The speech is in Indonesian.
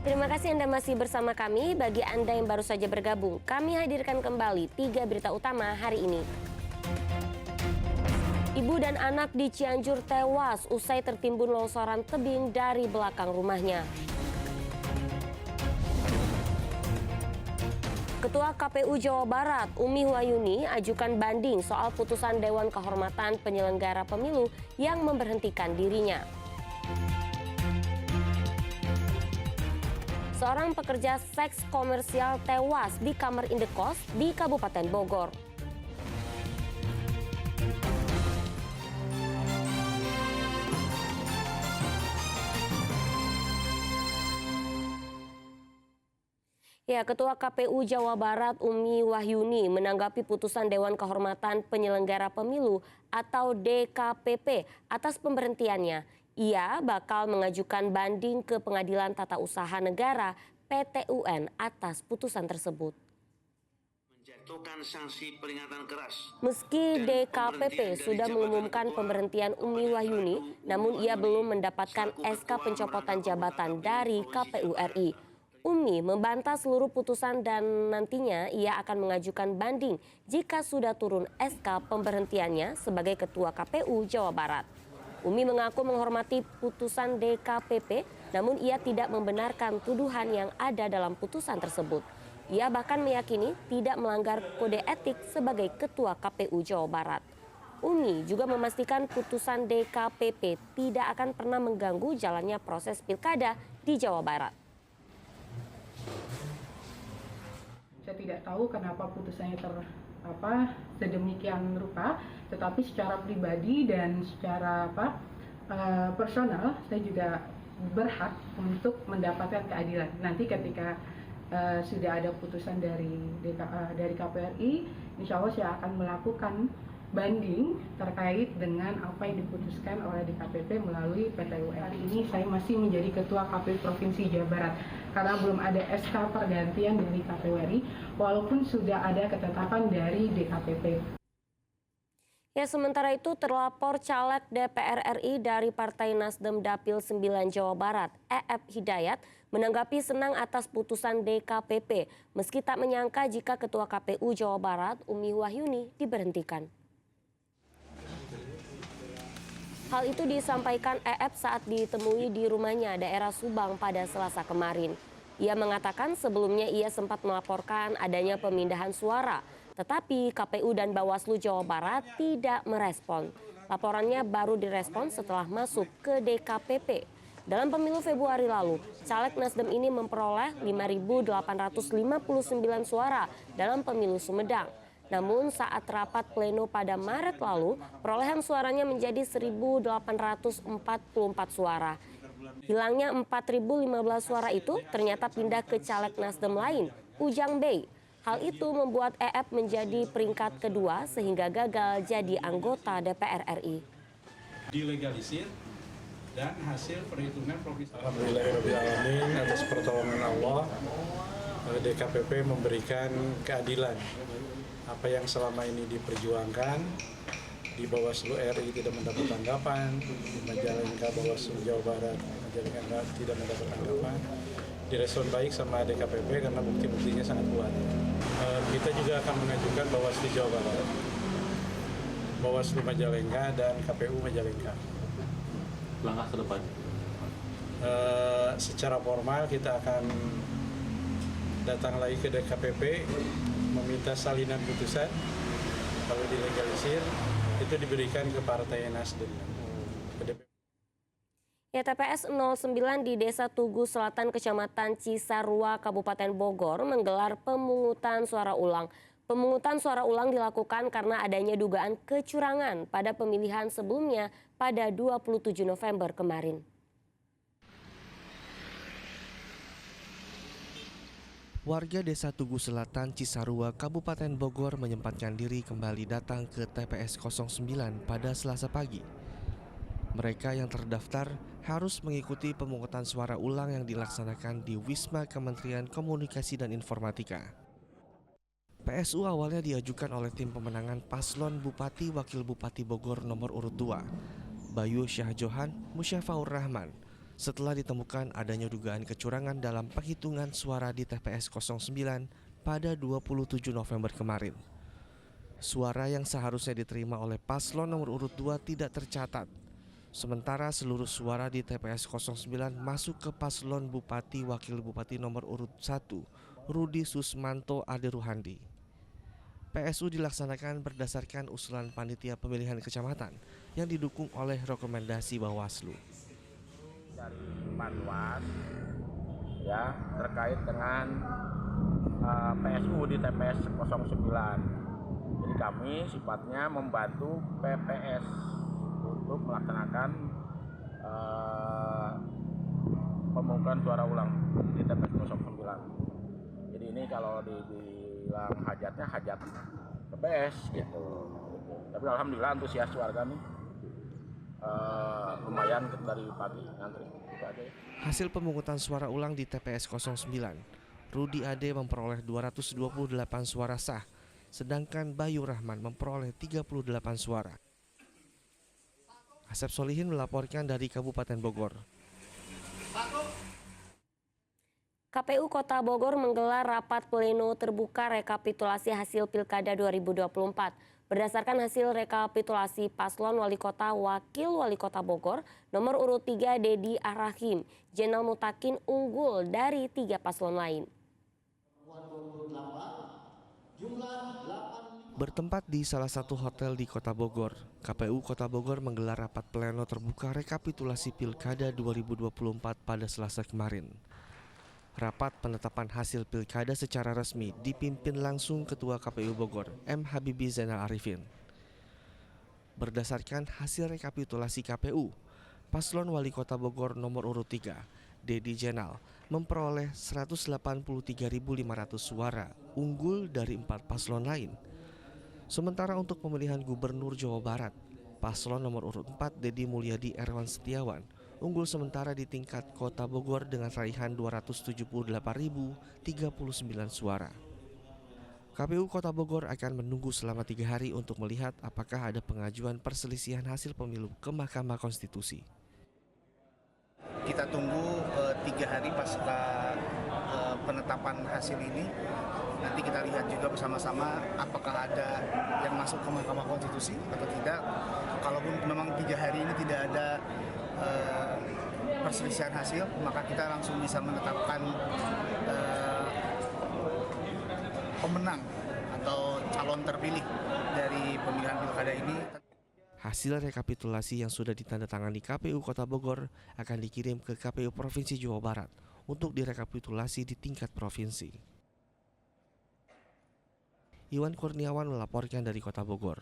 Terima kasih Anda masih bersama kami. Bagi Anda yang baru saja bergabung, kami hadirkan kembali 3 berita utama hari ini. Ibu dan anak di Cianjur tewas usai tertimbun longsoran tebing dari belakang rumahnya. Ketua KPU Jawa Barat, Umi Wahyuni, ajukan banding soal putusan Dewan Kehormatan Penyelenggara Pemilu yang memberhentikan dirinya. Seorang pekerja seks komersial tewas di kamar indekos di Kabupaten Bogor. Ya, Ketua KPU Jawa Barat Umi Wahyuni menanggapi putusan Dewan Kehormatan Penyelenggara Pemilu atau DKPP atas pemberhentiannya. Ia bakal mengajukan banding ke Pengadilan Tata Usaha Negara (PT-UN) atas putusan tersebut. Menjatuhkan sanksi peringatan keras. Meski DKPP sudah mengumumkan pemberhentian Umi Wahyuni, namun ia belum mendapatkan SK pencopotan jabatan dari KPU RI. Umi membantah seluruh putusan dan nantinya ia akan mengajukan banding jika sudah turun SK pemberhentiannya sebagai Ketua KPU Jawa Barat. Umi mengaku menghormati putusan DKPP, namun ia tidak membenarkan tuduhan yang ada dalam putusan tersebut. Ia bahkan meyakini tidak melanggar kode etik sebagai Ketua KPU Jawa Barat. Umi juga memastikan putusan DKPP tidak akan pernah mengganggu jalannya proses pilkada di Jawa Barat. Saya tidak tahu kenapa putusannya sedemikian rupa, tetapi secara pribadi dan secara personal saya juga berhak untuk mendapatkan keadilan. Nanti ketika sudah ada putusan dari KPU RI, insya Allah saya akan melakukan banding terkait dengan apa yang diputuskan oleh DKPP melalui PT-UN. Hari ini saya masih menjadi Ketua KPU Provinsi Jawa Barat karena belum ada SK pergantian dari KPU RI, walaupun sudah ada ketetapan dari DKPP. Ya, sementara itu terlapor caleg DPR RI dari Partai Nasdem Dapil 9 Jawa Barat, EF Hidayat, menanggapi senang atas putusan DKPP, meski tak menyangka jika Ketua KPU Jawa Barat, Umi Wahyuni, diberhentikan. Hal itu disampaikan EF saat ditemui di rumahnya daerah Subang pada Selasa kemarin. Ia mengatakan sebelumnya ia sempat melaporkan adanya pemindahan suara, tetapi KPU dan Bawaslu Jawa Barat tidak merespon. Laporannya baru direspon setelah masuk ke DKPP. Dalam pemilu Februari lalu, caleg Nasdem ini memperoleh 5.859 suara dalam pemilu Sumedang. Namun saat rapat pleno pada Maret lalu, perolehan suaranya menjadi 1.844 suara. Hilangnya 4.015 suara itu ternyata pindah ke caleg Nasdem lain, Ujang Bey. Hal itu membuat EF menjadi peringkat kedua sehingga gagal jadi anggota DPR RI. Dilegalisir dan hasil perhitungan provinsi. Alhamdulillahirrahmanirrahim, atas pertolongan Allah, DKPP memberikan keadilan. Apa yang selama ini diperjuangkan di Bawaslu RI tidak mendapat tanggapan, di Majalengka Bawaslu Jawa Barat Majalengka tidak mendapat tanggapan, direspon baik sama DKPP karena bukti-buktinya sangat kuat. Kita juga akan mengajukan Bawaslu Jawa Barat, Bawaslu Majalengka dan KPU Majalengka. Langkah ke depan? Secara formal kita akan datang lagi ke DKPP meminta salinan putusan, kalau dilegalisir itu diberikan ke Partai Nasdem. Ya, TPS 09 di Desa Tugu Selatan, Kecamatan Cisarua, Kabupaten Bogor menggelar pemungutan suara ulang. Pemungutan suara ulang dilakukan karena adanya dugaan kecurangan pada pemilihan sebelumnya pada 27 November kemarin. Warga Desa Tugu Selatan, Cisarua, Kabupaten Bogor menyempatkan diri kembali datang ke TPS 09 pada Selasa pagi. Mereka yang terdaftar harus mengikuti pemungutan suara ulang yang dilaksanakan di Wisma Kementerian Komunikasi dan Informatika. PSU awalnya diajukan oleh tim pemenangan paslon Bupati Wakil Bupati Bogor nomor urut 2, Bayu Syah Johan Musyafaur Rahman. setelah ditemukan adanya dugaan kecurangan dalam penghitungan suara di TPS 09 pada 27 November kemarin. Suara yang seharusnya diterima oleh paslon nomor urut 2 tidak tercatat. Sementara seluruh suara di TPS 09 masuk ke paslon Bupati Wakil Bupati nomor urut 1, Rudi Susmanto Aderuhandi. PSU dilaksanakan berdasarkan usulan panitia pemilihan kecamatan yang didukung oleh rekomendasi Bawaslu. Dari Panwas ya terkait dengan PSU di TPS 09. Jadi kami sifatnya membantu PPS untuk melaksanakan pemungutan suara ulang di TPS 09. Jadi ini kalau dibilang hajatnya hajat TPS gitu. Tapi alhamdulillah antusias warga nih lumayan dari pagi ngantri. Hasil pemungutan suara ulang di TPS 09, Rudi Ade memperoleh 228 suara sah, sedangkan Bayu Rahman memperoleh 38 suara. Asep Solihin melaporkan dari Kabupaten Bogor. KPU Kota Bogor menggelar rapat pleno terbuka rekapitulasi hasil Pilkada 2024. Berdasarkan hasil rekapitulasi paslon Wali Kota Wakil Wali Kota Bogor, nomor urut 3 Dedi Arahim, Jenal Mutakin unggul dari 3 paslon lain. Bertempat di salah satu hotel di Kota Bogor, KPU Kota Bogor menggelar rapat pleno terbuka rekapitulasi Pilkada 2024 pada Selasa kemarin. Rapat penetapan hasil Pilkada secara resmi dipimpin langsung Ketua KPU Bogor, M. Habibie Zainal Arifin. Berdasarkan hasil rekapitulasi KPU, paslon Wali Kota Bogor nomor urut 3, Dedi Jenal, memperoleh 183.500 suara, unggul dari 4 paslon lain. Sementara untuk pemilihan Gubernur Jawa Barat, paslon nomor urut 4 Dedi Mulyadi Erwan Setiawan unggul sementara di tingkat Kota Bogor dengan raihan 278.039 suara. KPU Kota Bogor akan menunggu selama 3 hari untuk melihat apakah ada pengajuan perselisihan hasil pemilu ke Mahkamah Konstitusi. Kita tunggu 3 hari pasca penetapan hasil ini. Nanti kita lihat juga bersama-sama apakah ada yang masuk ke Mahkamah Konstitusi atau tidak. Kalaupun memang 3 hari ini tidak ada perselisihan hasil, maka kita langsung bisa menetapkan pemenang atau calon terpilih dari pemilihan pilkada ini. Hasil rekapitulasi yang sudah ditandatangani KPU Kota Bogor akan dikirim ke KPU Provinsi Jawa Barat untuk direkapitulasi di tingkat provinsi. Iwan Kurniawan melaporkan dari Kota Bogor.